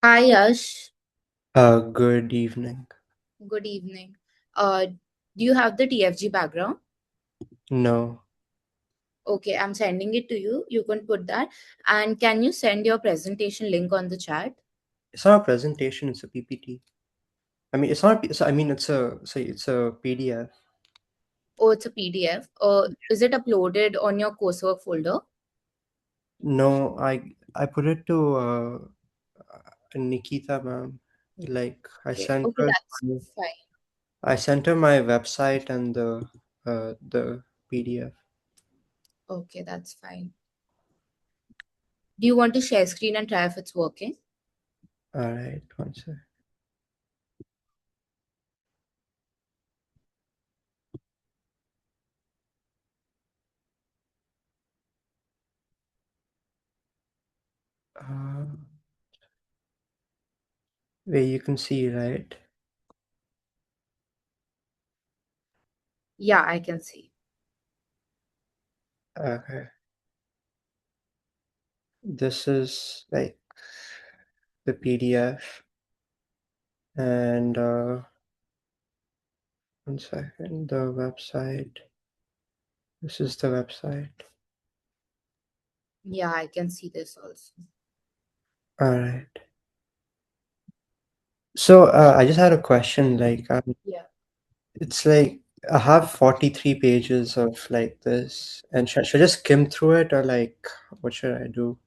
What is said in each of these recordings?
Hi Yash, Good evening. good evening. Do you have the TFG background? No, Okay, I'm sending it to you. You can put that. And can you send your presentation link on the chat? it's not a presentation. It's a PPT. I mean, it's not. I mean, it's a PDF. Oh, it's a PDF. Is it uploaded on your coursework folder? No, I put it to Nikita, ma'am. Like Okay, okay, that's fine. I sent her my website and the PDF. Okay, that's fine. Do you want to share screen and try if it's working? All right, one sec. Uh, Where you can see, right? Yeah, I can see. Okay. This is like the PDF, and one second, the website. This is the website. Yeah, I can see this also. All right. So I just had a question. Yeah. It's like I have 43 pages of like this, and should I just skim through it, or like what should I do?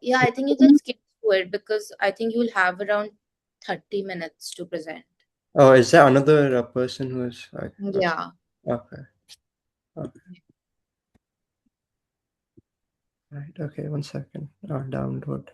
Yeah, I think you can skip through it because I think you'll have around 30 minutes to present. Oh, is there another person who's like, Yeah. okay, okay, right, okay, one second. I'll download.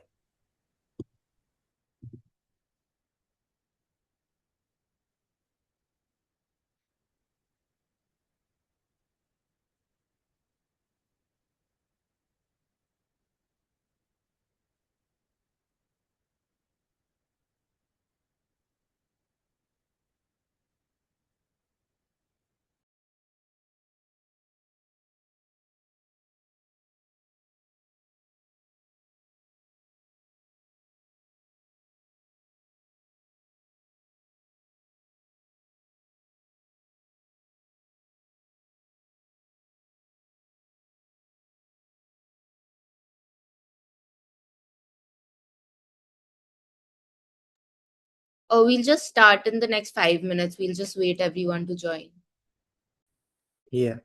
We'll just start in the next 5 minutes. We'll just wait everyone to join. Yeah.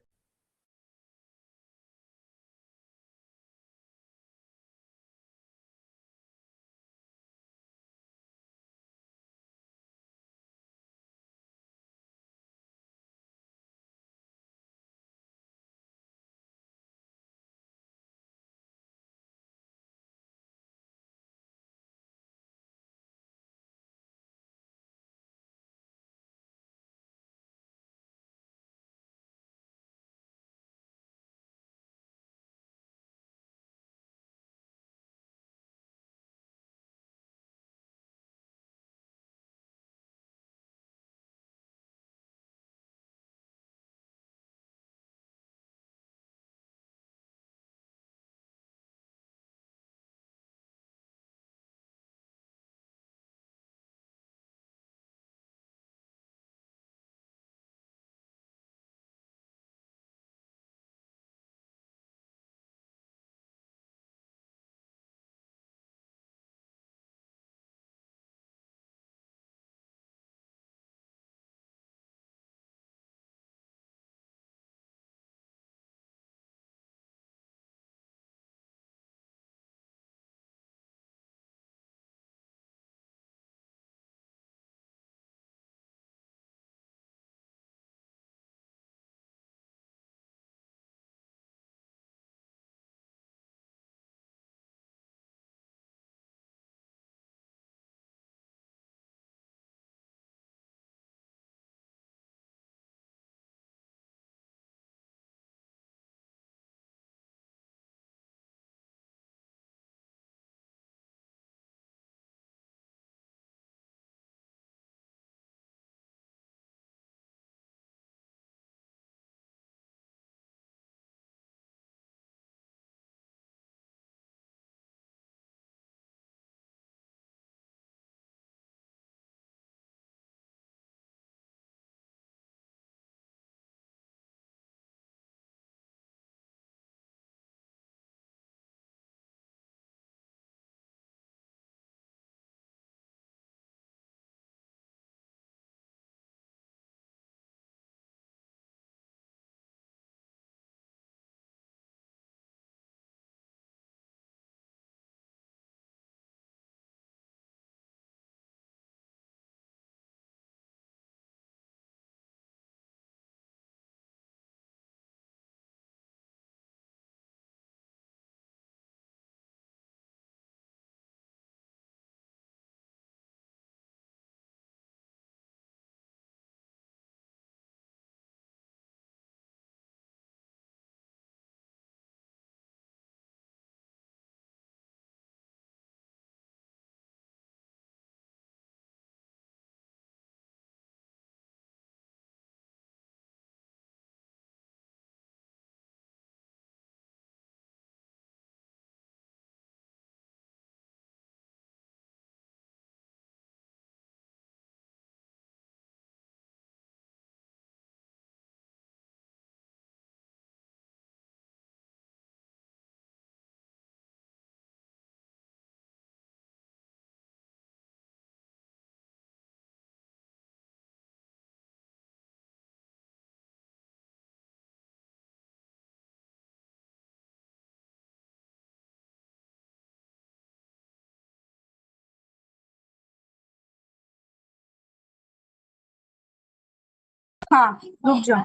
हाँ, रुक जाओ।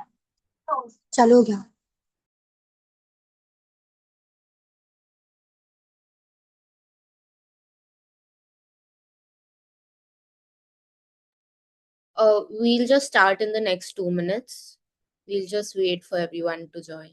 चलो हो गया। We'll just start in the next 2 minutes. We'll just wait for everyone to join.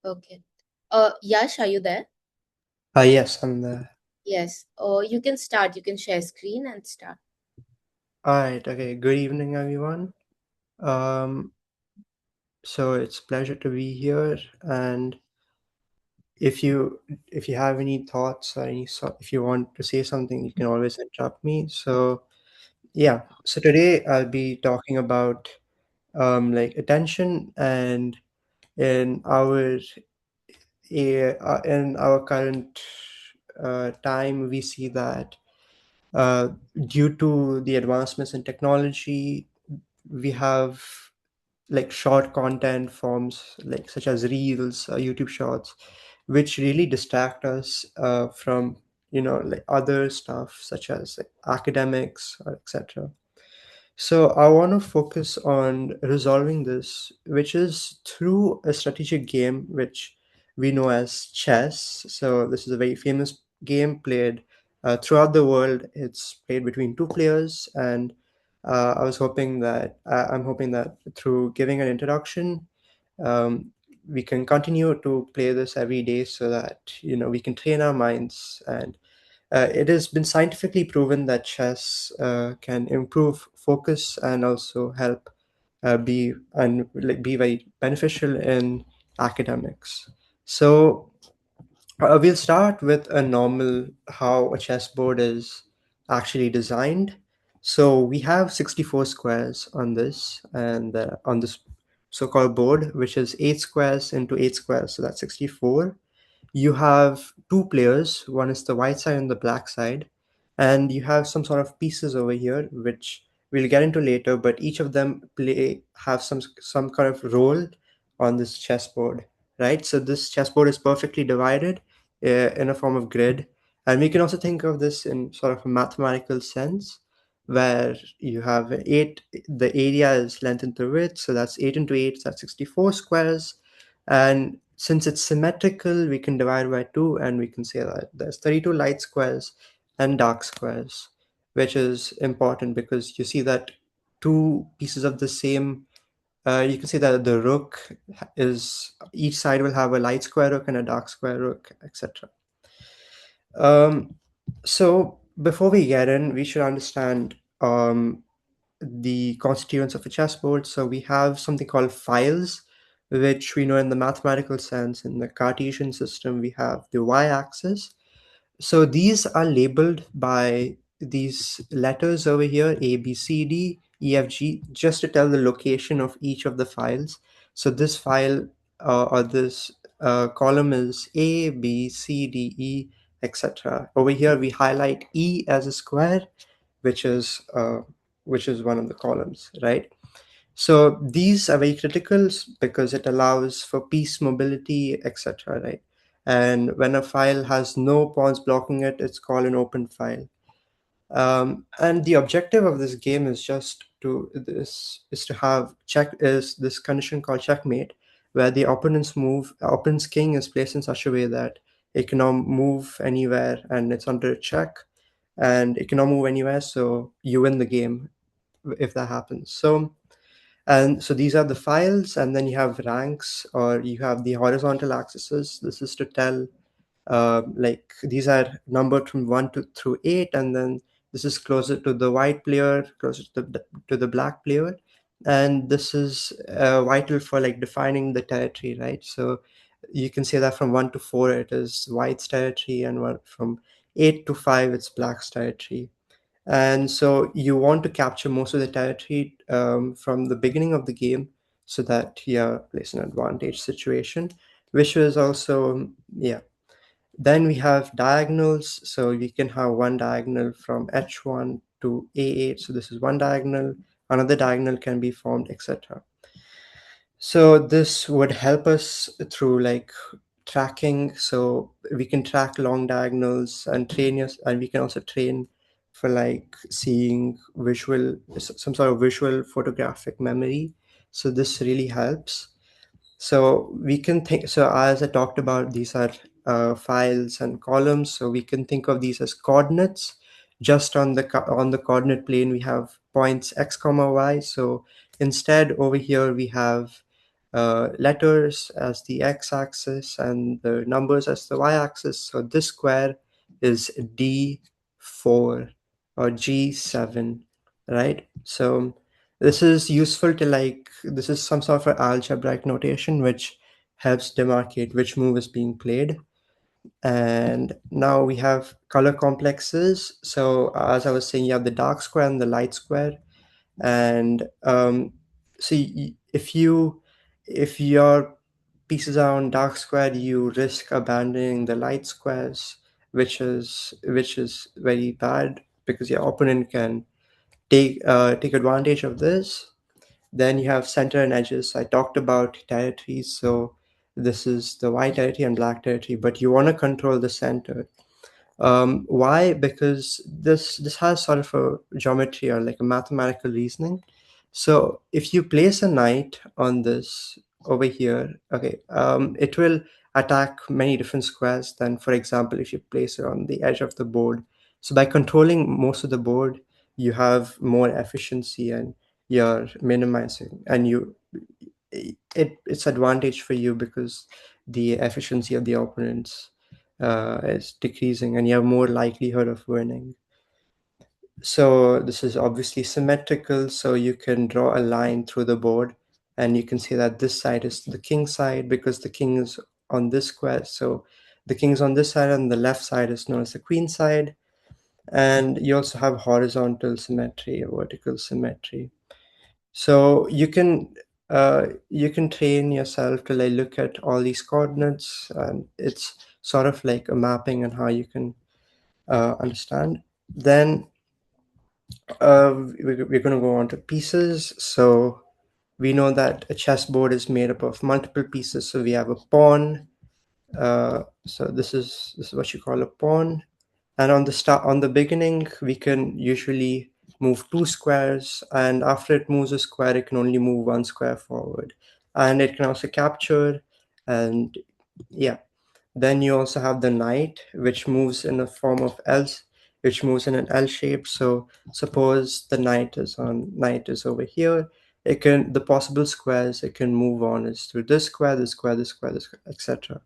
Okay. Yash, are you there? Yes, I'm there. Yes. You can start. You can share screen and start. All right, okay. Good evening, everyone. Um, so it's a pleasure to be here, and if you if you have any thoughts or if you want to say something, you can always interrupt me. So yeah, so today I'll be talking about like attention, and in our in our current time, we see that uh, due to the advancements in technology, we have like short content forms like such as reels, YouTube shorts, which really distract us from like other stuff such as like, academics or etc. So I want to focus on resolving this, which is through a strategic game which we know as chess. So this is a very famous game played throughout the world. It's played between two players, and I'm hoping that through giving an introduction, um, we can continue to play this every day so that we can train our minds. And it has been scientifically proven that chess can improve focus and also help be very beneficial in academics. So we'll start with a normal how a chessboard is actually designed. So we have 64 squares on this, and on this so-called board, which is 8 squares into 8 squares, so that's 64. You have two players, one is the white side and the black side, and you have some sort of pieces over here which we'll get into later, but each of them play have some kind of role on this chessboard, right? So this chessboard is perfectly divided in a form of grid, and we can also think of this in sort of a mathematical sense where you have eight, the area is length into width, so that's 8 into 8, that's 64 squares. And since it's symmetrical, we can divide by 2 and we can say that there's 32 light squares and dark squares, which is important because you see that two pieces of the same, you can say that the rook is, each side will have a light square rook and a dark square rook, etc. Um, so before we get in, we should understand the constituents of a chessboard. So we have something called files, which we know in the mathematical sense. In the Cartesian system, we have the y-axis. So these are labeled by these letters over here, A, B, C, D, E, F, G, just to tell the location of each of the files. So this file or this column is A, B, C, D, E, etc. Over here, we highlight E as a square, which is uh, which is one of the columns, right? So these are very critical because it allows for piece mobility, etc., right? And when a file has no pawns blocking it, it's called an open file. And the objective of this game is just to this is to have check is this condition called checkmate, where the opponent's king is placed in such a way that it cannot move anywhere and it's under check, and it cannot move anywhere, so you win the game if that happens. So these are the files, and then you have ranks, or you have the horizontal axes. This is to tell, like these are numbered from 1 to through 8, and then this is closer to the white player, closer to the black player, and this is vital for like defining the territory, right? So you can say that from 1 to 4 it is white's territory, and from 8 to 5 it's black's territory. And so you want to capture most of the territory from the beginning of the game, so that you're placed in an advantage situation, which is also, yeah. Then we have diagonals. So we can have one diagonal from h1 to a8. So this is one diagonal. Another diagonal can be formed, etc. So this would help us through like tracking. So we can track long diagonals and and we can also train for like seeing some sort of visual photographic memory. So this really helps. So we can think, so as I talked about, these are files and columns. So we can think of these as coordinates. Just on on the coordinate plane, we have points x comma y. So instead over here, we have letters as the x-axis and the numbers as the y-axis. So this square is D4 or G7, right? So this is useful to like, this is some sort of algebraic notation which helps demarcate which move is being played. And now we have color complexes. So as I was saying, you have the dark square and the light square. And if your pieces are on dark square, you risk abandoning the light squares, which is very bad because your opponent can take advantage of this. Then you have center and edges. I talked about territories. So this is the white territory and black territory, but you want to control the center. Why? Because this has sort of a geometry or like a mathematical reasoning. So if you place a knight on this over here, okay, it will attack many different squares than, for example, if you place it on the edge of the board. So by controlling most of the board, you have more efficiency and you're minimizing, and it's advantage for you because the efficiency of the opponents is decreasing and you have more likelihood of winning. So this is obviously symmetrical, so you can draw a line through the board and you can see that this side is the king side because the king is on this square. So the king is on this side and the left side is known as the queen side. And you also have horizontal symmetry, vertical symmetry. So you can train yourself to like look at all these coordinates, and it's sort of like a mapping and how you can understand. Then we're going to go on to pieces. So we know that a chessboard is made up of multiple pieces. So we have a pawn. So this is what you call a pawn. And on the beginning, we can usually move two squares, and after it moves a square, it can only move one square forward. And it can also capture, and yeah. Then you also have the knight, which moves in a form of L's, which moves in an L shape. So suppose the knight is over here. The possible squares it can move on is through this square, this square, this square, this square, etc.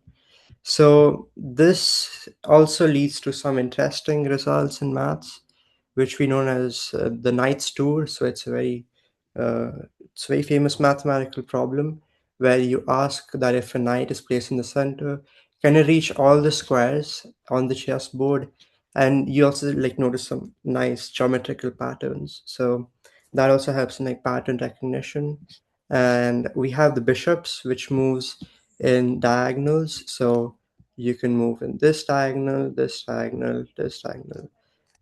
So this also leads to some interesting results in maths, which we know as the Knight's tour. So uh, it's a very famous mathematical problem where you ask that if a knight is placed in the center, can it reach all the squares on the chessboard? And you also like notice some nice geometrical patterns. So that also helps in like pattern recognition. And we have the bishops, which moves in diagonals. So you can move in this diagonal, this diagonal, this diagonal,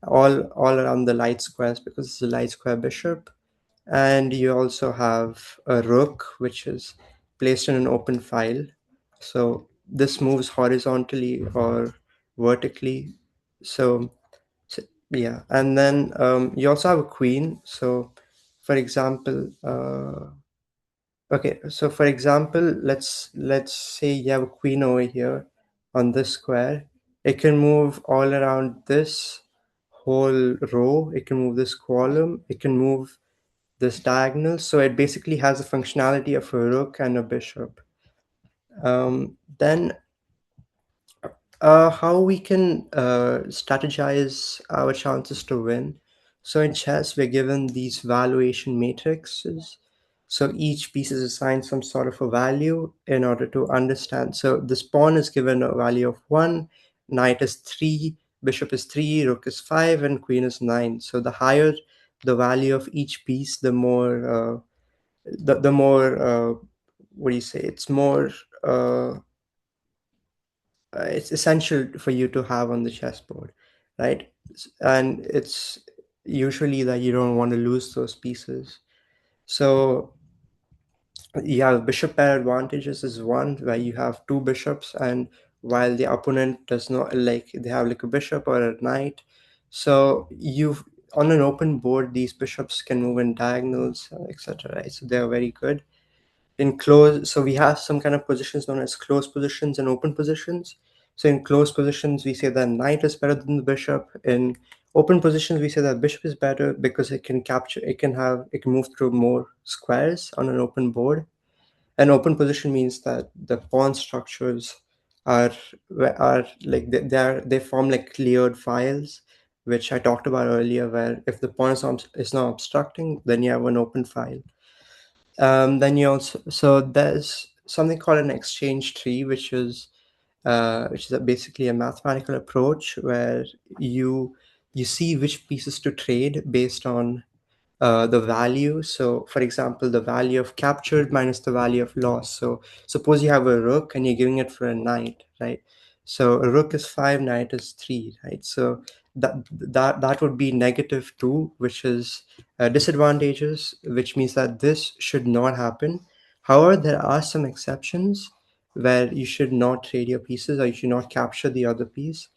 all around the light squares because it's a light square bishop. And you also have a rook, which is placed in an open file. So this moves horizontally or vertically. So, so yeah, and then you also have a queen. So for example, okay, so for example, let's say you have a queen over here on this square. It can move all around this whole row. It can move this column. It can move this diagonal. So it basically has the functionality of a rook and a bishop. Then how we can strategize our chances to win. So in chess, we're given these valuation matrices. So each piece is assigned some sort of a value in order to understand. So this pawn is given a value of 1, knight is 3, bishop is 3, rook is 5, and queen is 9. So the higher the value of each piece, the more the more what do you say? Uh, it's essential for you to have on the chessboard, right? And it's usually that you don't want to lose those pieces. So yeah, bishop pair advantages is one where you have two bishops, and while the opponent does not, like, they have like a bishop or a knight, so you, on an open board, these bishops can move in diagonals, etc., right? So they're very good in close. So we have some kind of positions known as close positions and open positions. So in close positions, we say that knight is better than the bishop. In open positions, we say that bishop is better because it can capture, it can move through more squares on an open board. An open position means that the pawn structures are are like they form like cleared files, which I talked about earlier, where if the pawn is not obstructing, then you have an open file. Then you also, so there's something called an exchange tree, which is basically a mathematical approach where you you see which pieces to trade based on the value. So, for example, the value of captured minus the value of loss. So, suppose you have a rook and you're giving it for a knight, right? So, a rook is 5, knight is 3, right? So, that would be -2, which is disadvantages, which means that this should not happen. However, there are some exceptions where you should not trade your pieces or you should not capture the other piece.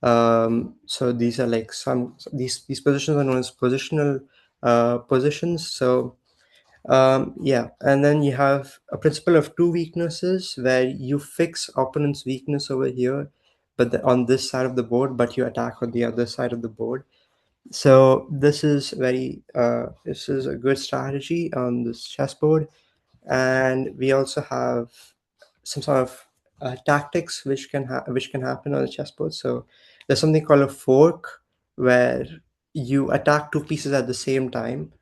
So these are like these positions are known as positional positions. So yeah, and then you have a principle of two weaknesses where you fix opponent's weakness over here, but on this side of the board, but you attack on the other side of the board. So this is a good strategy on this chessboard. And we also have some sort of tactics which can happen on the chessboard. So there's something called a fork, where you attack two pieces at the same time.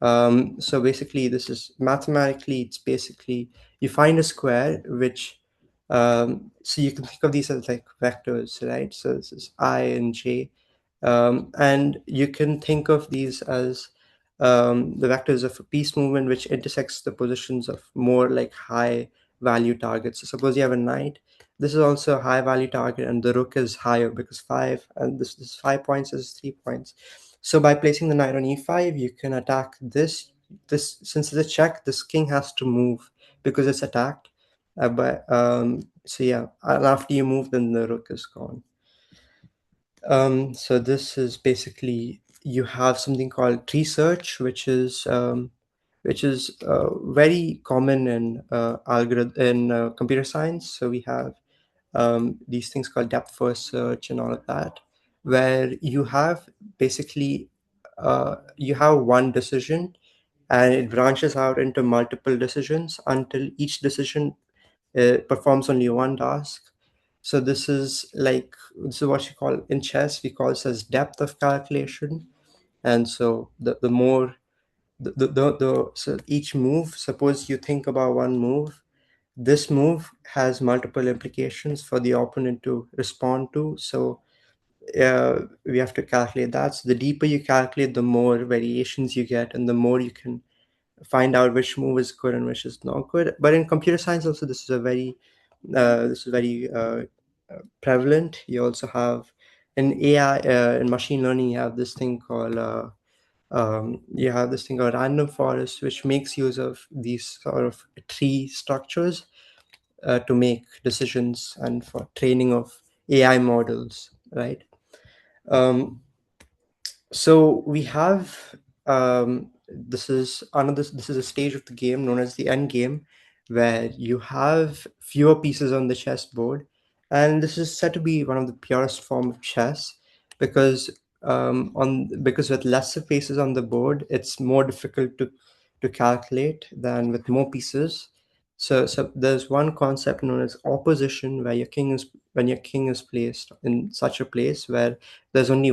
So basically, this is mathematically, it's basically you find a square which, so you can think of these as like vectors, right? So this is I and J, and you can think of these as the vectors of a piece movement which intersects the positions of more like high value targets. So suppose you have a knight. This is also a high value target, and the rook is higher because 5, and this is 5 points, this is 3 points. So by placing the knight on e5, you can attack this. This, since it's a check, this king has to move because it's attacked. But so yeah, and after you move, then the rook is gone. So this is basically, you have something called tree search, which is very common in computer science. So we have these things called depth first search and all of that, where you have basically you have one decision and it branches out into multiple decisions until each decision performs only one task. So this is what you call in chess, we call this as depth of calculation. And so the more so each move, suppose you think about one move, this move has multiple implications for the opponent to respond to. So we have to calculate that. So the deeper you calculate, the more variations you get, and the more you can find out which move is good and which is not good. But in computer science, also this is very prevalent. You also have in AI, in machine learning, you have this thing called random forest, which makes use of these sort of tree structures. to make decisions and for training of AI models, right? Um, so we have this is a stage of the game known as the end game, where you have fewer pieces on the chessboard, and this is said to be one of the purest form of chess because because with lesser pieces on the board, it's more difficult to calculate than with more pieces. So there's one concept known as opposition, where your king is when your king is placed in such a place where there's only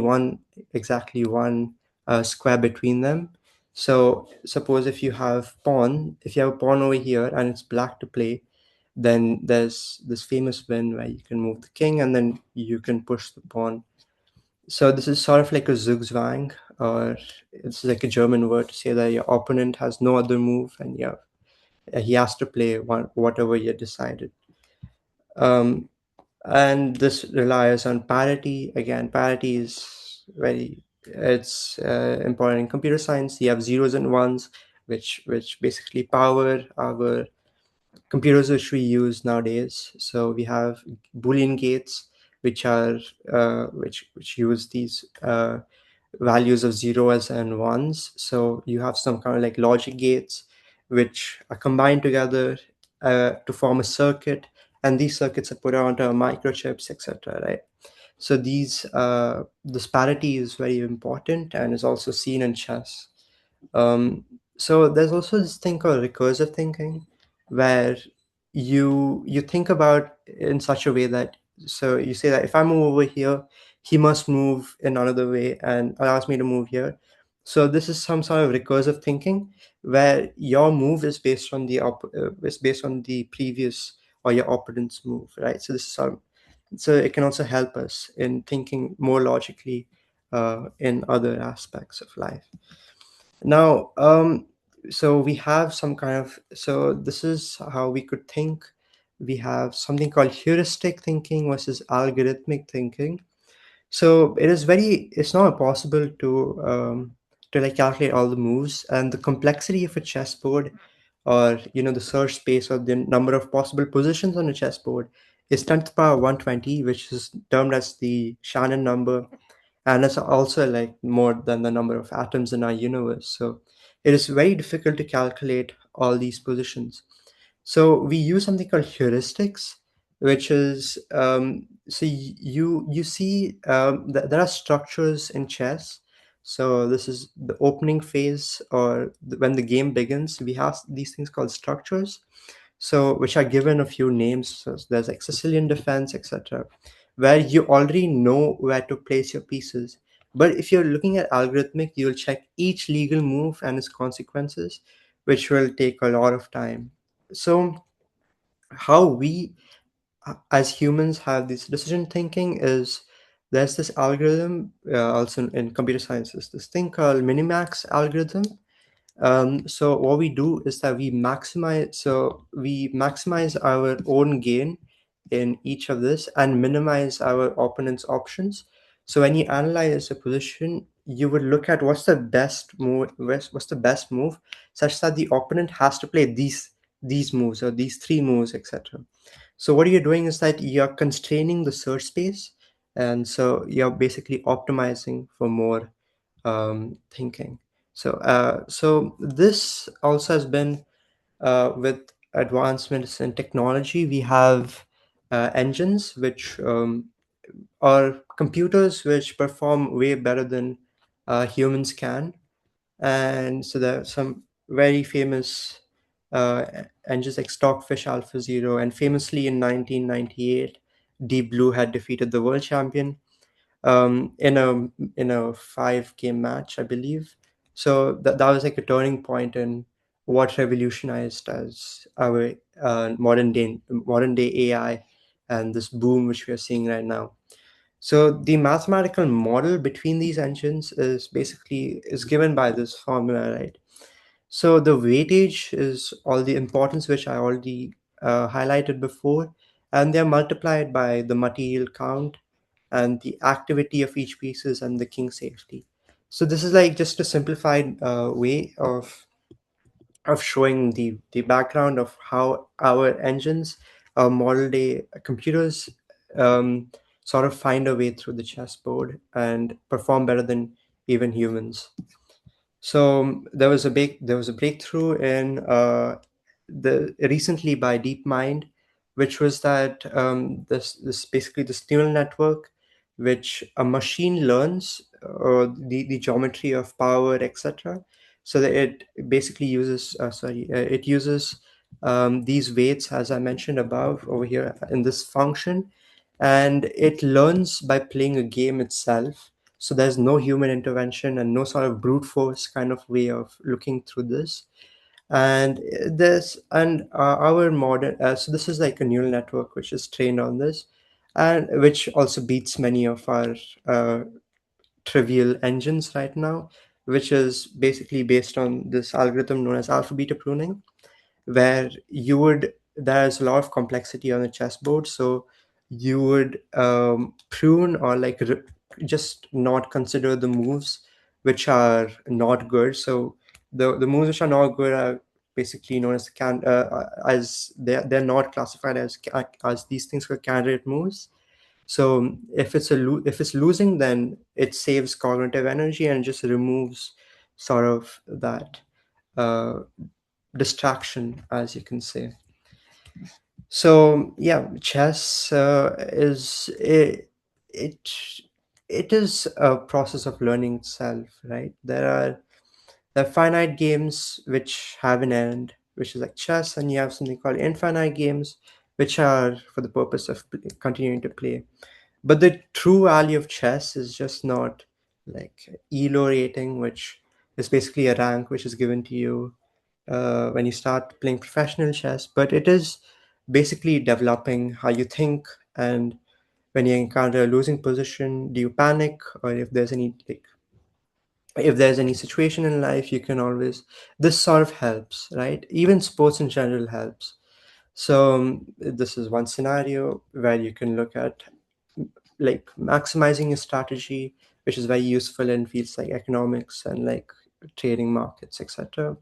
exactly one square between them. So suppose if you have a pawn over here and it's black to play, then there's this famous win where you can move the king and then you can push the pawn. So this is sort of like a Zugzwang, or it's like a German word to say that your opponent has no other move and he has to play whatever you decided. Um, and this relies on parity. Again, parity is very it's important in computer science. You have zeros and ones, which basically power our computers which we use nowadays. So we have Boolean gates, which are which use these values of zeros and ones. So you have some kind of like logic gates, which are combined together to form a circuit, and these circuits are put onto microchips, etc. Right. So this parity is very important and is also seen in chess. Um, so there's also this thing called recursive thinking, where you think about in such a way that so you say that if I move over here, he must move in another way and allows me to move here. So this is some sort of recursive thinking where your move is based on the previous or your opponent's move, right? So this is so it can also help us in thinking more logically in other aspects of life. Now, so we have some kind of, so this is how we could think. We have something called heuristic thinking versus algorithmic thinking. So it's not possible to like calculate all the moves, and the complexity of a chessboard, or the search space or the number of possible positions on a chessboard is 10 to the power 120, which is termed as the Shannon number, and it's also like more than the number of atoms in our universe. So it is very difficult to calculate all these positions. So we use something called heuristics, which is you see there are structures in chess. So this is the opening phase, or when the game begins. We have these things called structures, so which are given a few names. So there's like Sicilian defense, etc., where you already know where to place your pieces. But if you're looking at algorithmic, you'll check each legal move and its consequences, which will take a lot of time. So how we as humans have this decision thinking is there's this algorithm also in computer sciences, this thing called minimax algorithm. So what we do is that we maximize our own gain in each of this and minimize our opponent's options. So when you analyze a position, you would look at what's the best move, such that the opponent has to play these moves or these three moves, etc. So what you're doing is that you're constraining the search space, and so you're basically optimizing for more thinking. So this also has been with advancements in technology. We have engines which are computers which perform way better than humans can, and so there are some very famous uh, engines like Stockfish Alpha Zero, and famously in 1998, Deep Blue had defeated the world champion in a 5 game match, I believe. So that was like a turning point in what revolutionized as our modern day AI and this boom which we are seeing right now. So the mathematical model between these engines is given by this formula, right? So the weightage is all the importance which I already highlighted before, and they're multiplied by the material count and the activity of each pieces and the king safety. So this is like just a simplified way of showing the background of how our engines model day computers um, sort of find a way through the chessboard and perform better than even humans. So there was a breakthrough in the recently by DeepMind, which was that this basically this neural network, which a machine learns the geometry of power, etc. So that it basically uses it uses these weights, as I mentioned above over here in this function, and it learns by playing a game itself. So there's no human intervention and no sort of brute force kind of way of looking through this. And this and our modern so this is like a neural network which is trained on this, and which also beats many of our uh, trivial engines right now, which is basically based on this algorithm known as alpha beta pruning, where you would there's a lot of complexity on the chessboard. So you would prune or like just not consider the moves which are not good. So the moves which are not good are basically known as as they're not classified as these things called candidate moves. So if it's losing, then it saves cognitive energy and just removes sort of that uh, distraction, as you can say. So yeah, chess it it is a process of learning itself, right? There are finite games which have an end, which is like chess, and you have something called infinite games, which are for the purpose of continuing to play. But the true value of chess is just not like elo rating, which is basically a rank which is given to you when you start playing professional chess, but it is basically developing how you think. And when you encounter a losing position, do you panic? Or if there's any situation in life, you can always, this sort of helps, right? Even sports in general helps. So this is one scenario where you can look at like maximizing your strategy, which is very useful in fields like economics and like trading markets, etc.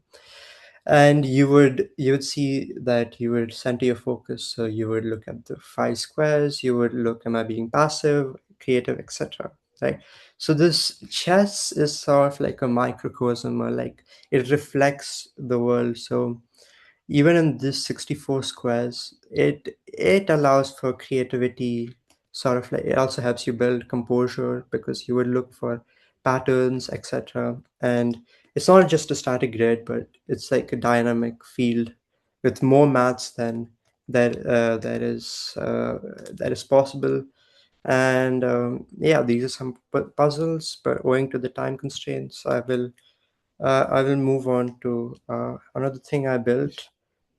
And you would see that you would center your focus. So you would look at the five squares, you would look, am I being passive, creative, etc., right? So this chess is sort of like a microcosm, or like it reflects the world. So even in this 64 squares, it allows for creativity. Sort of like it also helps you build composure, because you would look for patterns, etc. And it's not just a static grid, but it's like a dynamic field with more maths than that is possible. And yeah, these are some puzzles, but owing to the time constraints, I will move on to another thing I built.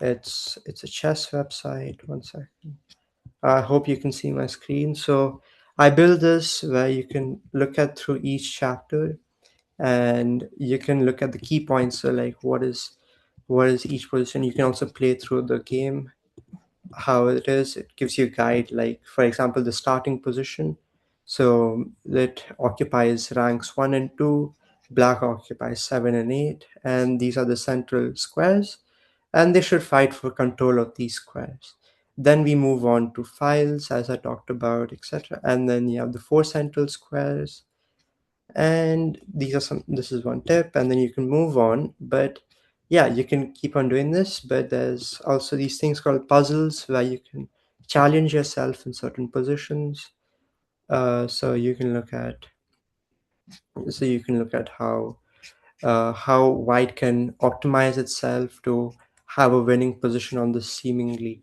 It's a chess website. One second. I hope you can see my screen. So I built this where you can look at through each chapter, and you can look at the key points. So like what is each position. You can also play through the game how it is. It gives you a guide, like for example the starting position. So it occupies ranks 1 and 2, black occupies 7 and 8, and these are the central squares, and they should fight for control of these squares. Then we move on to files, as I talked about, etc. And then you have the four central squares, and this is one tip, and then you can move on. But yeah, you can keep on doing this, but there's also these things called puzzles where you can challenge yourself in certain positions. So you can look at how white can optimize itself to have a winning position on the seemingly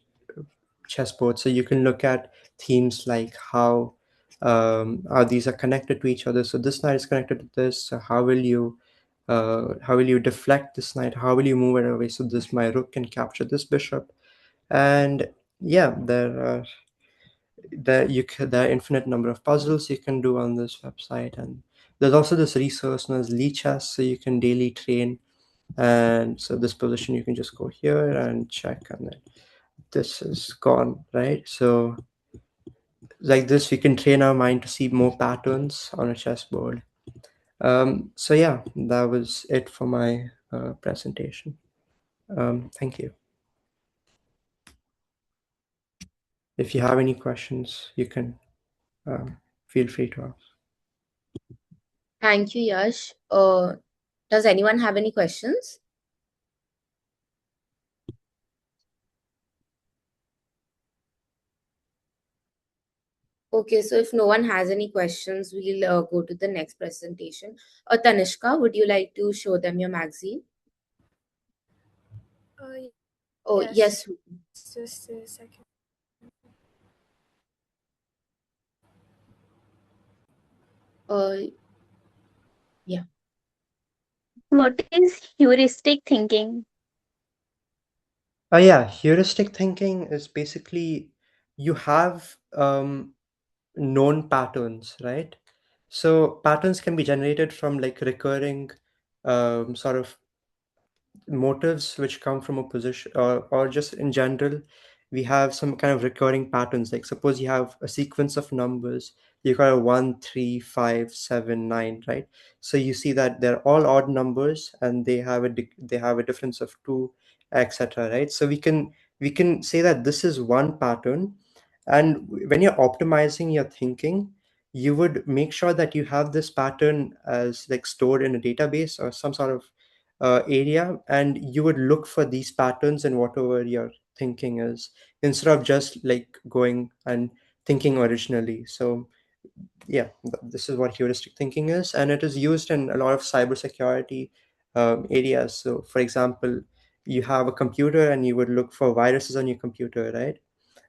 chessboard. So you can look at themes like how these are connected to each other. So this knight is connected to this. So how will you deflect this knight? How will you move it away so this my rook can capture this bishop? And yeah, there are infinite number of puzzles you can do on this website, and there's also this resource known as Lichess, so you can daily train. And so this position you can just go here and check, and then this is gone, right? So like this we can train our mind to see more patterns on a chessboard. So yeah, that was it for my presentation. Thank you. if you have any questions, you can feel free to ask. Thank you, Yash. Does anyone have any questions? Okay, so if no one has any questions, we'll go to the next presentation. Tanishka, would you like to show them your magazine? Oh, Yes, yes. just a second. Yeah. What is heuristic thinking? Yeah, heuristic thinking is basically you have known patterns, right? So patterns can be generated from like recurring sort of motives which come from a position, or just in general we have some kind of recurring patterns. Like suppose you have a sequence of numbers, you got a 1 3 5 7 9, right? So you see that they're all odd numbers and they have a difference of 2, etc., right? So we can say that this is one pattern. And when you're optimizing your thinking, you would make sure that you have this pattern as like stored in a database or some sort of area, and you would look for these patterns in whatever your thinking is, instead of just like going and thinking originally. So yeah, this is what heuristic thinking is, and it is used in a lot of cybersecurity areas. So for example, you have a computer and you would look for viruses on your computer, right?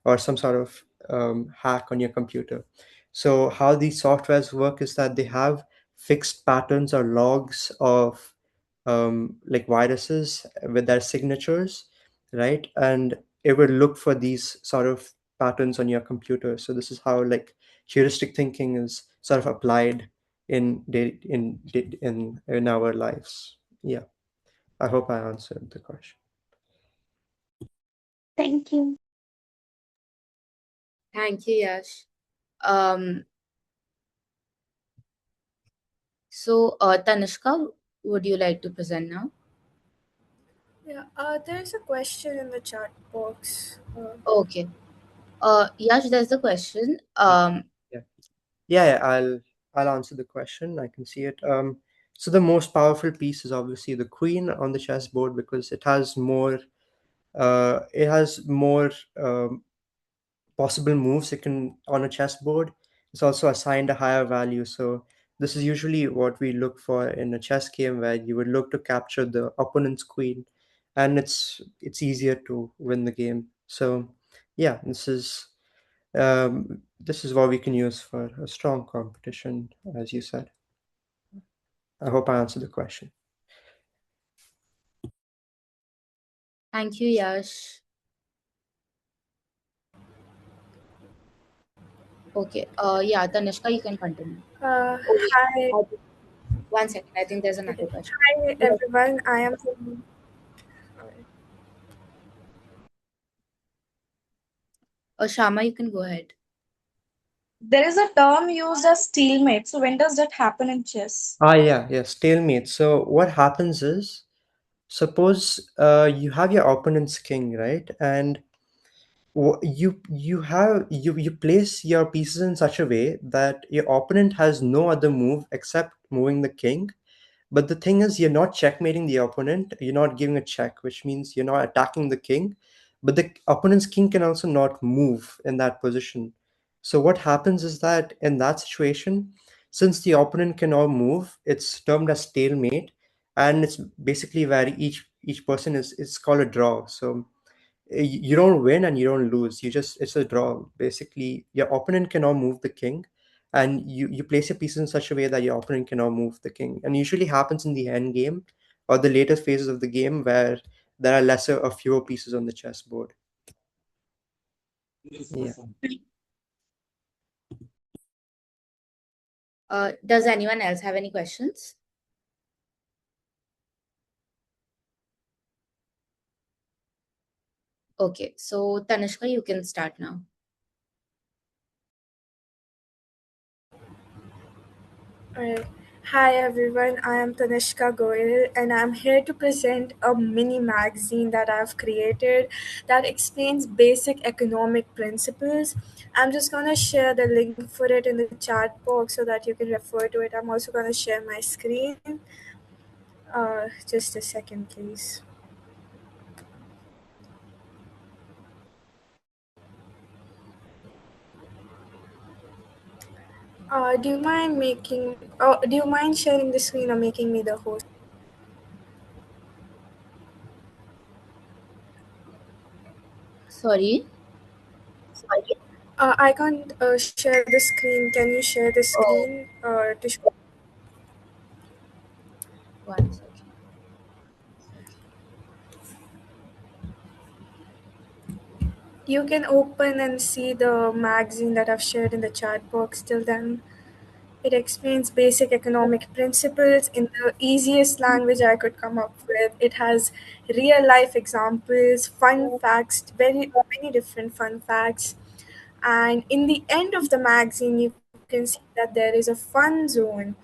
Or some sort of hack on your computer. So how these softwares work is that they have fixed patterns or logs of like viruses with their signatures, right? And it will look for these sort of patterns on your computer. So this is how like heuristic thinking is sort of applied in our lives. Yeah, I hope I answered the question. Thank you. Thank you, Yash. Um, Tanishka, would you like to present now? Yeah, there's a question in the chat box. Okay. Yash, there's a question. Yeah. Yeah, I'll answer the question. I can see it. So the most powerful piece is obviously the queen on the chessboard, because it has more possible moves it can on a chessboard. It's also assigned a higher value. So this is usually what we look for in a chess game, where you would look to capture the opponent's queen, and it's easier to win the game. So yeah, this is what we can use for a strong competition, as you said. I hope I answered the question. Thank you, Yash. Okay. Yeah, Tanishka, you can continue. Oh, wait. Hi, 1 second. I think there's okay. another question. Hi Yes. everyone. I am from. Shama, you can go ahead. There is a term used as stalemate. So when does that happen in chess? Yeah, stalemate. So what happens is, suppose you have your opponent's king, right? And you place your pieces in such a way that your opponent has no other move except moving the king. But the thing is, you're not checkmating the opponent, you're not giving a check, which means you're not attacking the king, but the opponent's king can also not move in that position. So what happens is that in that situation, since the opponent cannot move, it's termed as stalemate, and it's basically where each person is, it's called a draw. So you don't win and you don't lose, you just, it's a draw. Basically your opponent cannot move the king, and you place your pieces in such a way that your opponent cannot move the king, and usually happens in the end game or the later phases of the game, where there are lesser or fewer pieces on the chessboard. Yeah. Does anyone else have any questions? Okay, so Tanishka, you can start now. Alright. Hi everyone, I am Tanishka Goyal and I'm here to present a mini magazine that I've created that explains basic economic principles. I'm just going to share the link for it in the chat box so that you can refer to it. I'm also going to share my screen. Just a second, please. Do you mind sharing the screen or making me the host? Sorry. I can't share the screen. Can you share the Oh, screen to show? 1 second. You can open and see the magazine that I've shared in the chat box till then. It explains basic economic principles in the easiest language I could come up with. It has real life examples, fun facts, very many different fun facts. And in the end of the magazine, you can see that there is a fun zone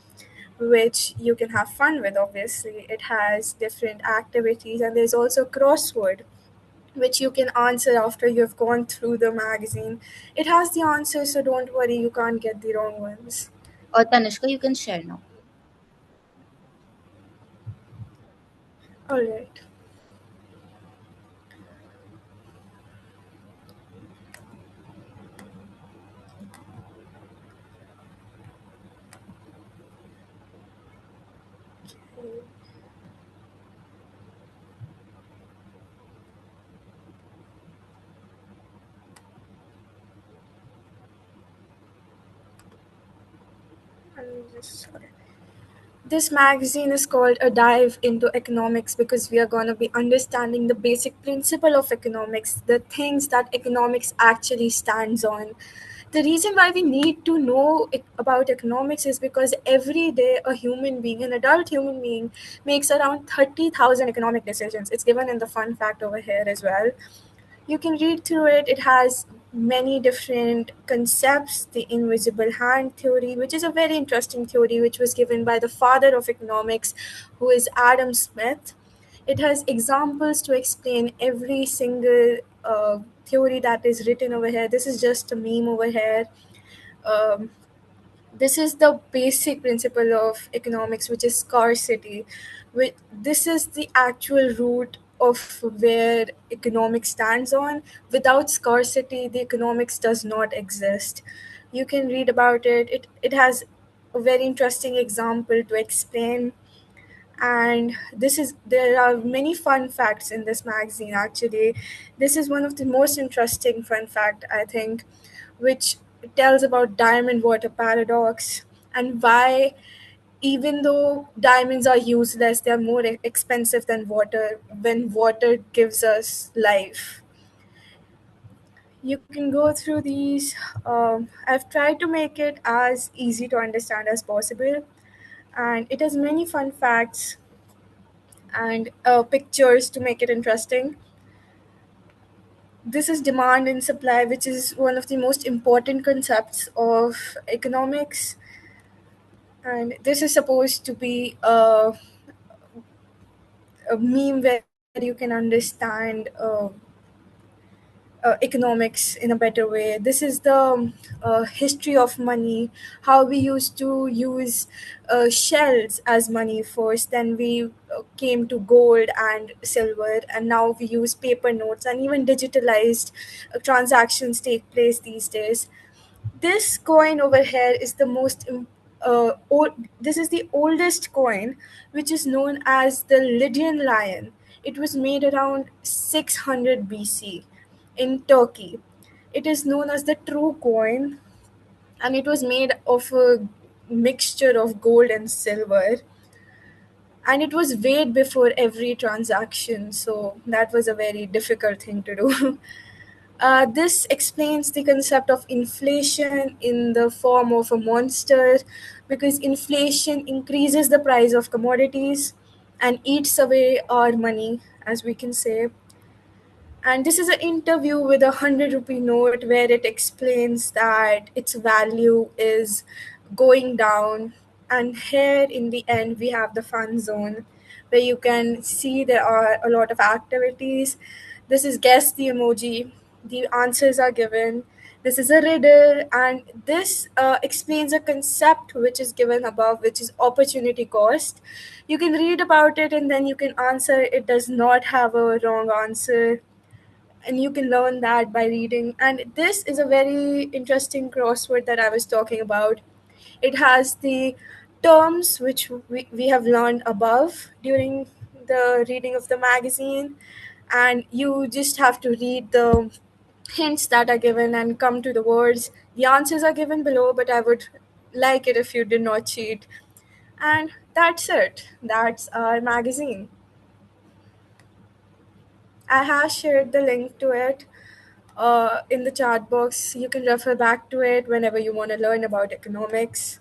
which you can have fun with, obviously. It has different activities, and there's also crossword which you can answer after you've gone through the magazine. It has the answers, so don't worry, you can't get the wrong ones. Tanishka, you can share now. All right. Sorry. This magazine is called A Dive into Economics because we are going to be understanding the basic principle of economics, the things that economics actually stands on. The reason why we need to know about economics is because every day a human being, an adult human being, makes around 30,000 economic decisions. It's given in the fun fact over here as well. You can read through it. It has many different concepts. The invisible hand theory, which is a very interesting theory, which was given by the father of economics, who is Adam Smith. It has examples to explain every single theory that is written over here. This is just a meme over here. Um, this is the basic principle of economics, which is scarcity. This is the actual root of where economics stands on. Without scarcity, the economics does not exist. You can read about it. It has a very interesting example to explain. And there are many fun facts in this magazine. Actually, this is one of the most interesting fun fact, I think, which tells about diamond water paradox and why, even though diamonds are useless, they're more expensive than water when water gives us life. You can go through these. I've tried to make it as easy to understand as possible, and it has many fun facts and pictures to make it interesting. This is demand and supply, which is one of the most important concepts of economics. And this is supposed to be a meme where you can understand economics in a better way. This is the history of money, how we used to use shells as money first, then we came to gold and silver, and now we use paper notes, and even digitalized transactions take place these days. This coin over here is the this is the oldest coin, which is known as the Lydian lion. It was made around 600 BC in Turkey. It is known as the true coin, and it was made of a mixture of gold and silver, and it was weighed before every transaction, so that was a very difficult thing to do. This explains the concept of inflation in the form of a monster, because inflation increases the price of commodities and eats away our money, as we can say. And this is an interview with a 100 rupee note where it explains that its value is going down And here in the end, we have the fun zone where you can see there are a lot of activities. This is guess the emoji, the answers are given. This is a riddle, and this explains a concept which is given above, which is opportunity cost. You can read about it and then you can answer. It does not have a wrong answer, and you can learn that by reading. And this is a very interesting crossword that I was talking about. It has the terms which we have learned above during the reading of the magazine, and you just have to read the hints that are given and come to the words. The answers are given below, but I would like it if you did not cheat. And that's it. That's our magazine. I have shared the link to it in the chat box. You can refer back to it whenever you want to learn about economics.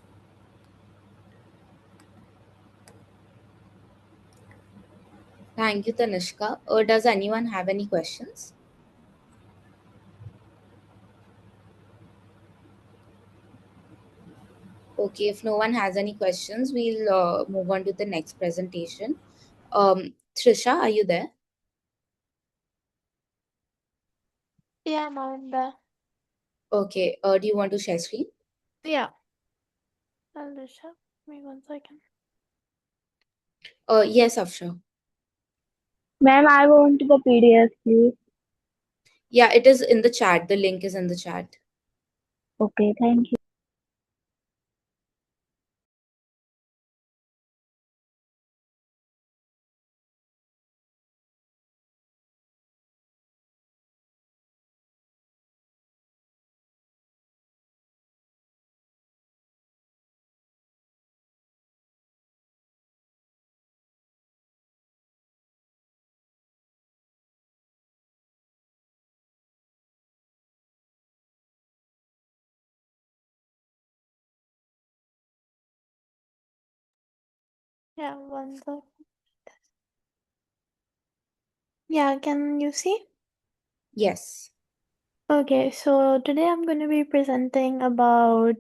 Thank you, Tanishka. Does anyone have any questions? Okay, if no one has any questions, we'll move on to the next presentation. Trisha, are you there? Yeah, Amanda. Okay, do you want to share screen? Yeah. Alicia, give me 1 second. Yes, Afsha. Ma'am, I want the PDF, please. Yeah, it is in the chat. The link is in the chat. Okay, thank you. Yeah, 1 second. Yeah, can you see? Yes. Okay, so today I'm going to be presenting about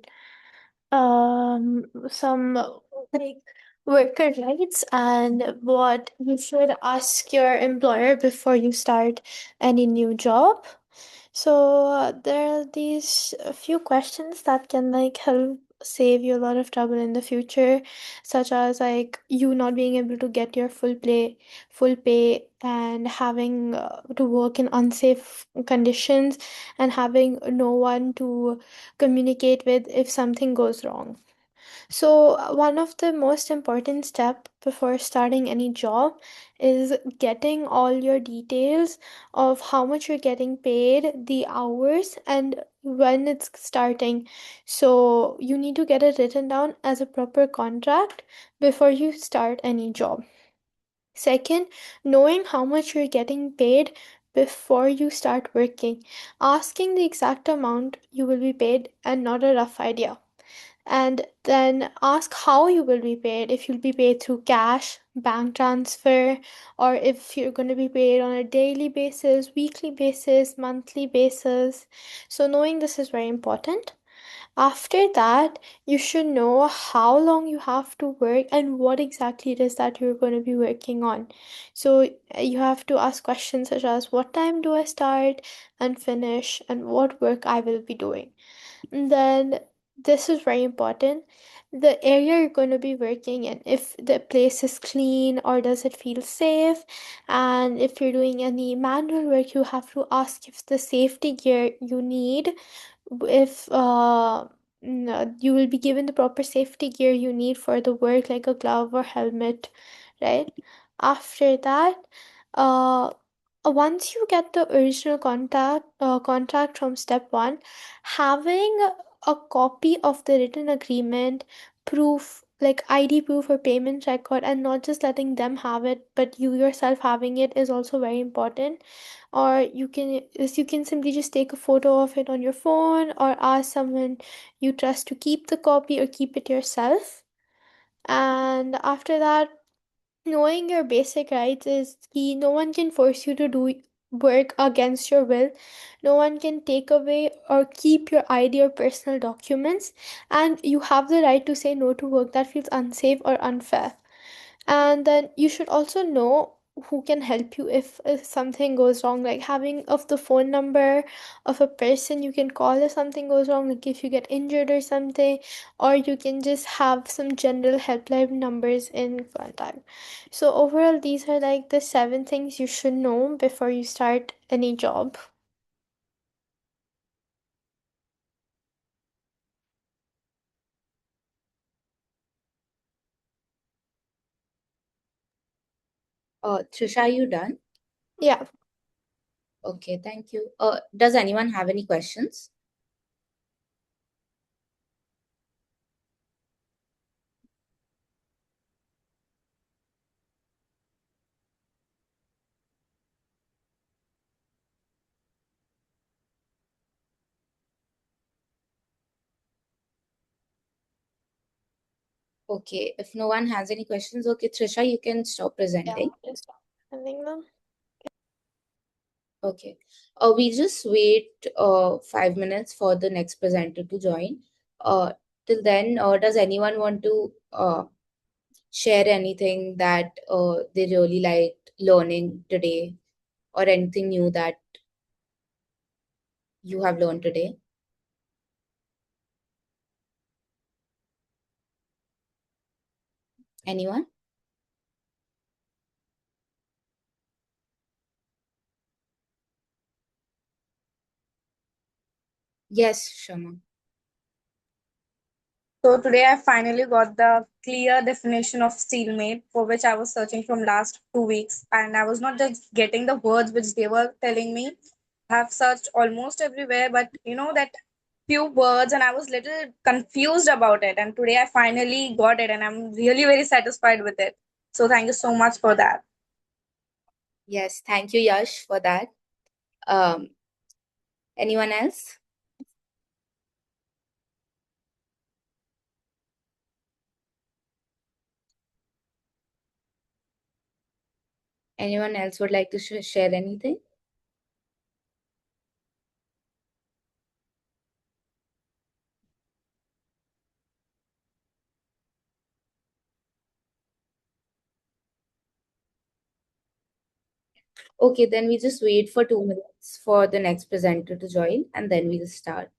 some like worker rights and what you should ask your employer before you start any new job. So there are these a few questions that can like help save you a lot of trouble in the future, such as like you not being able to get your full pay, and having to work in unsafe conditions, and having no one to communicate with if something goes wrong. So, one of the most important step before starting any job is getting all your details of how much you're getting paid, the hours, and when it's starting. So, you need to get it written down as a proper contract before you start any job. Second, knowing how much you're getting paid before you start working. Asking the exact amount you will be paid and not a rough idea. And then ask how you will be paid, if you'll be paid through cash, bank transfer, or if you're going to be paid on a daily basis, weekly basis, monthly basis. So knowing this is very important. After that, you should know how long you have to work and what exactly it is that you're going to be working on. So you have to ask questions such as what time do I start and finish, and what work I will be doing. And then this is very important. The area you're going to be working in, if the place is clean or does it feel safe, and if you're doing any manual work, you have to ask if the safety gear you need, if you will be given the proper safety gear you need for the work, like a glove or helmet, right? After that, uh, once you get the original contract from step one, having a copy of the written agreement, proof like ID proof or payment record, and not just letting them have it, but you yourself having it is also very important. Or you can simply just take a photo of it on your phone, or ask someone you trust to keep the copy or keep it yourself. And after that, knowing your basic rights is key. No one can force you to do work against your will. No one can take away or keep your ID or personal documents, and you have the right to say no to work that feels unsafe or unfair. And then you should also know who can help you if something goes wrong, like having of the phone number of a person you can call if something goes wrong, like if you get injured or something, or you can just have some general helpline numbers in contact. So overall, these are like the 7 things you should know before you start any job. Trisha, are you done? Yeah. Okay, thank you. Does anyone have any questions? Okay, if no one has any questions, okay, Trisha, you can stop Yeah, presenting. just ending them. Okay. We just wait 5 minutes for the next presenter to join. Uh, till then, does anyone want to share anything that they really liked learning today, or anything new that you have learned today? Anyone? Yes, Shama. So today I finally got the clear definition of steelmate for which I was searching from last 2 weeks, and I was not just getting the words which they were telling me. I have searched almost everywhere, but that few words, and I was little confused about it. And today I finally got it, and I'm really very satisfied with it. So thank you so much for that. Yes, thank you, Yash, for that. Um, anyone else? Anyone else would like to share anything? Okay, then we just wait for 2 minutes for the next presenter to join, and then we'll start.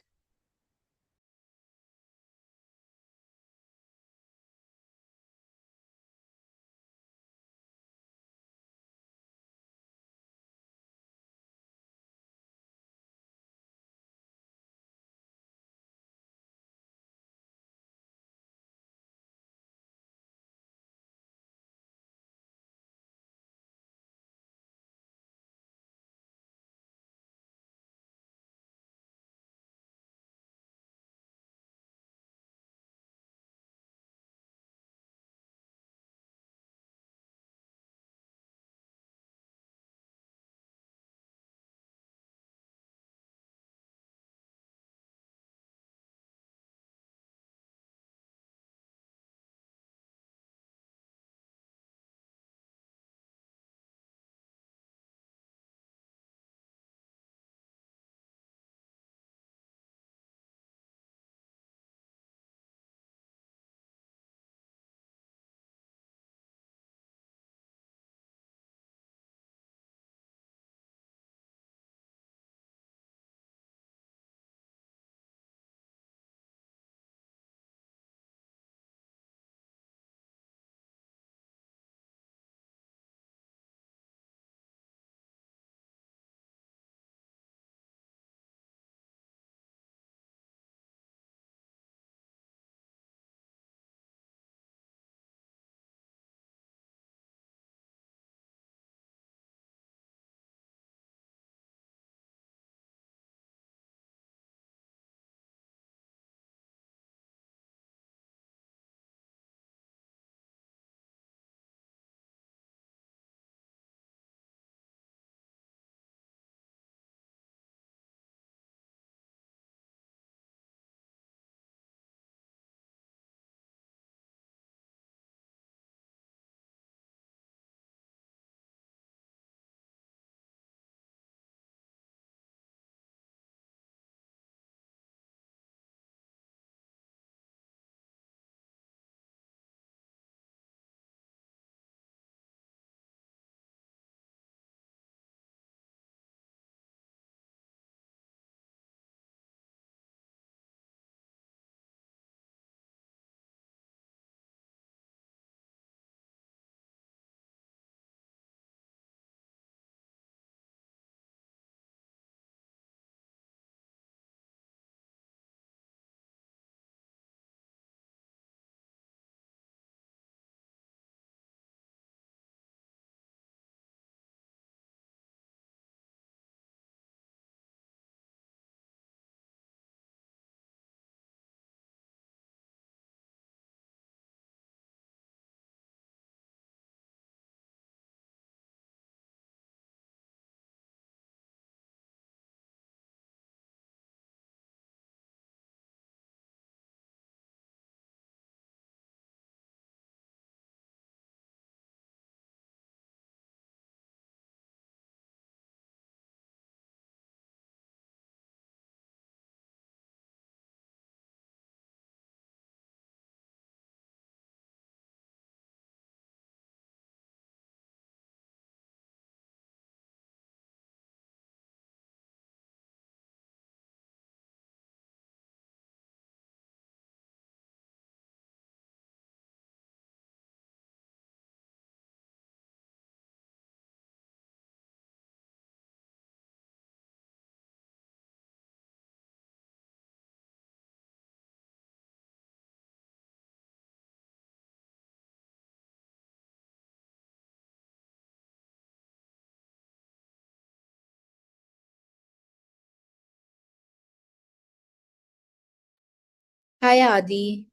Hi, Adi.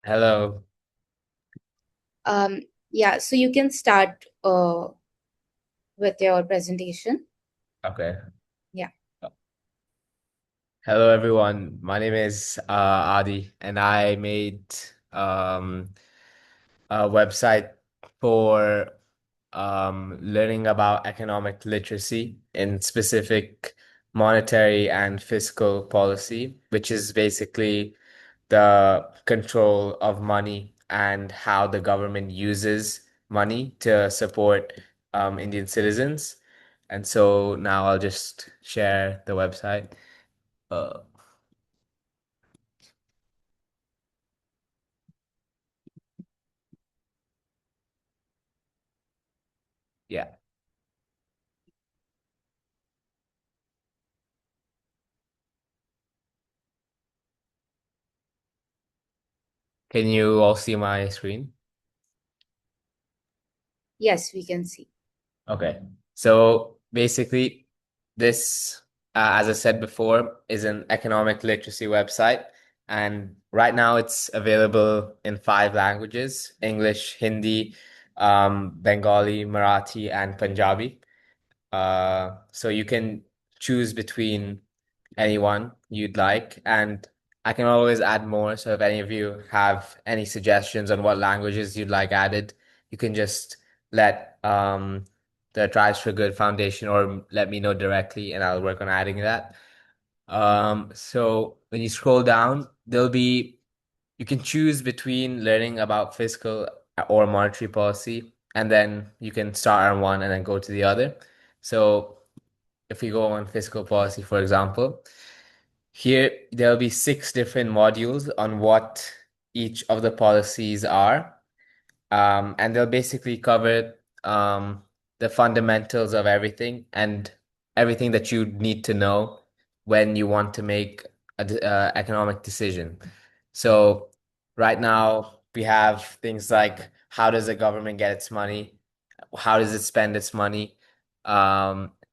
Hello. Um, yeah, so you can start with your presentation. Okay. Yeah. Hello, everyone. My name is Adi, and I made a website for learning about economic literacy, in specific monetary and fiscal policy, which is basically the control of money and how the government uses money to support Indian citizens. And so now I'll just share the website. Uh, yeah. Can you all see my screen? Yes, we can see. Okay. So basically, this, as I said before, is an economic literacy website. And right now it's available in 5 languages: English, Hindi, Bengali, Marathi, and Punjabi. So you can choose between anyone you'd like, and I can always add more. So if any of you have any suggestions on what languages you'd like added, you can just let the Tries for Good Foundation or let me know directly, and I'll work on adding that. So when you scroll down, you can choose between learning about fiscal or monetary policy, and then you can start on one and then go to the other. So if we go on fiscal policy, for example, here there'll be 6 different modules on what each of the policies are. And they'll basically cover the fundamentals of everything and everything that you need to know when you want to make a economic decision. So right now we have things like, how does the government get its money? How does it spend its money?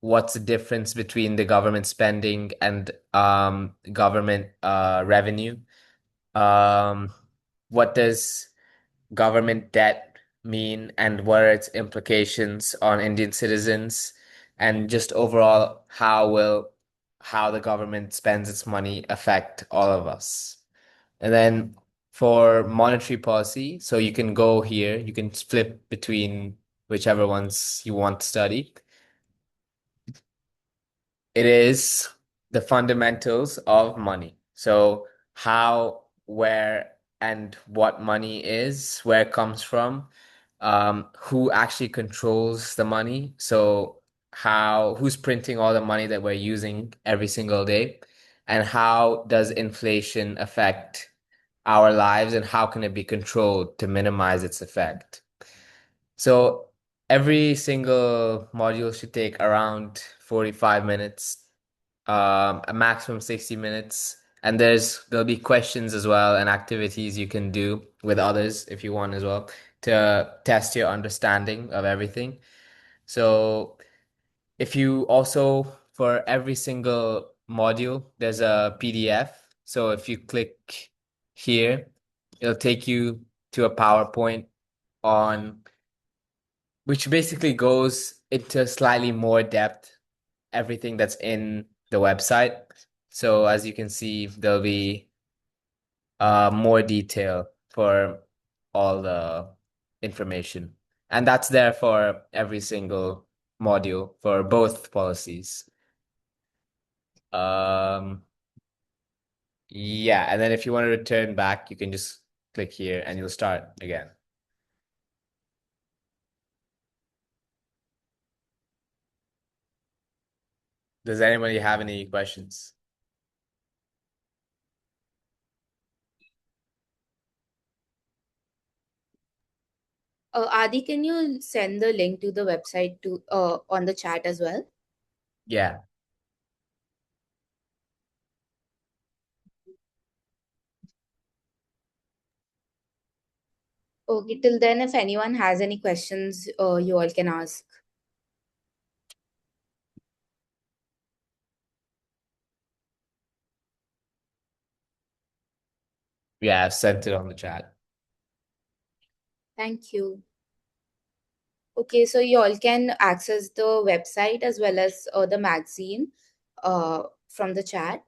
What's the difference between the government spending and government revenue? Um, what does government debt mean, and what are its implications on Indian citizens? And just overall, how the government spends its money affect all of us? And then for monetary policy, so you can go here, you can flip between whichever ones you want to study. It is the fundamentals of money. So how, where, and what money is, where it comes from, who actually controls the money. So who's printing all the money that we're using every single day, and how does inflation affect our lives, and how can it be controlled to minimize its effect? So every single module should take around 45 minutes, a maximum 60 minutes. And there'll be questions as well and activities you can do with others if you want as well to test your understanding of everything. So if you also, for every single module, there's a PDF. So if you click here, it'll take you to a PowerPoint on which basically goes into slightly more depth everything that's in the website. So as you can see, there'll be more detail for all the information. And that's there for every single module for both policies. Um, yeah, and then if you want to return back, you can just click here and you'll start again. Does anybody have any questions? Adi, can you send the link to the website to on the chat as well? Yeah. Okay, till then, if anyone has any questions, you all can ask. Yeah, I've sent it on the chat. Thank you. Okay, so you all can access the website as well as the magazine from the chat.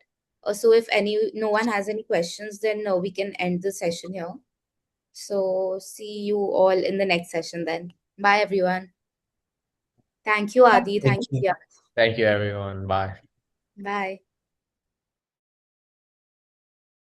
So if no one has any questions, then we can end the session here. So see you all in the next session then. Bye everyone. Thank you, Adi. Thank Thank you. you. Thank you, everyone. Bye. Bye.